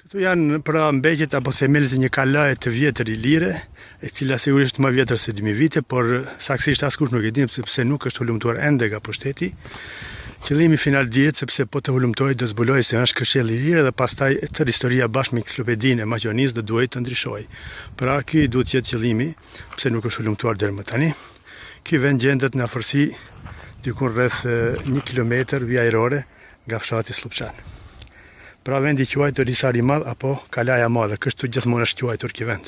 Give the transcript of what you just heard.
Këtu janë pra mbegjet apo themelet e një kalaje të vjetër ilire, e cila sigurisht më vjetër se 2000 vite, por saksisht askush nuk e din sepse nuk është hulumtuar ende nga pushteti. Qëllimi final dihet sepse po të hulumtojë do zbulojë se është kështjell i lirë dhe pastaj tërë historia bashkë me Encyklopedinë e Maqedonisë do duhet të ndryshojë. Pra ky duhet të jetë qëllimi, pse nuk është hulumtuar deri më tani. Ky vend gjendet në afërsi diku rreth 1 kilometër vijë ajrore nga fshati Slupçan. Pra vendi quajtur Hisari i Madh apo Kalaja e Madhe, kështu gjithmonë është quajtur ky vend.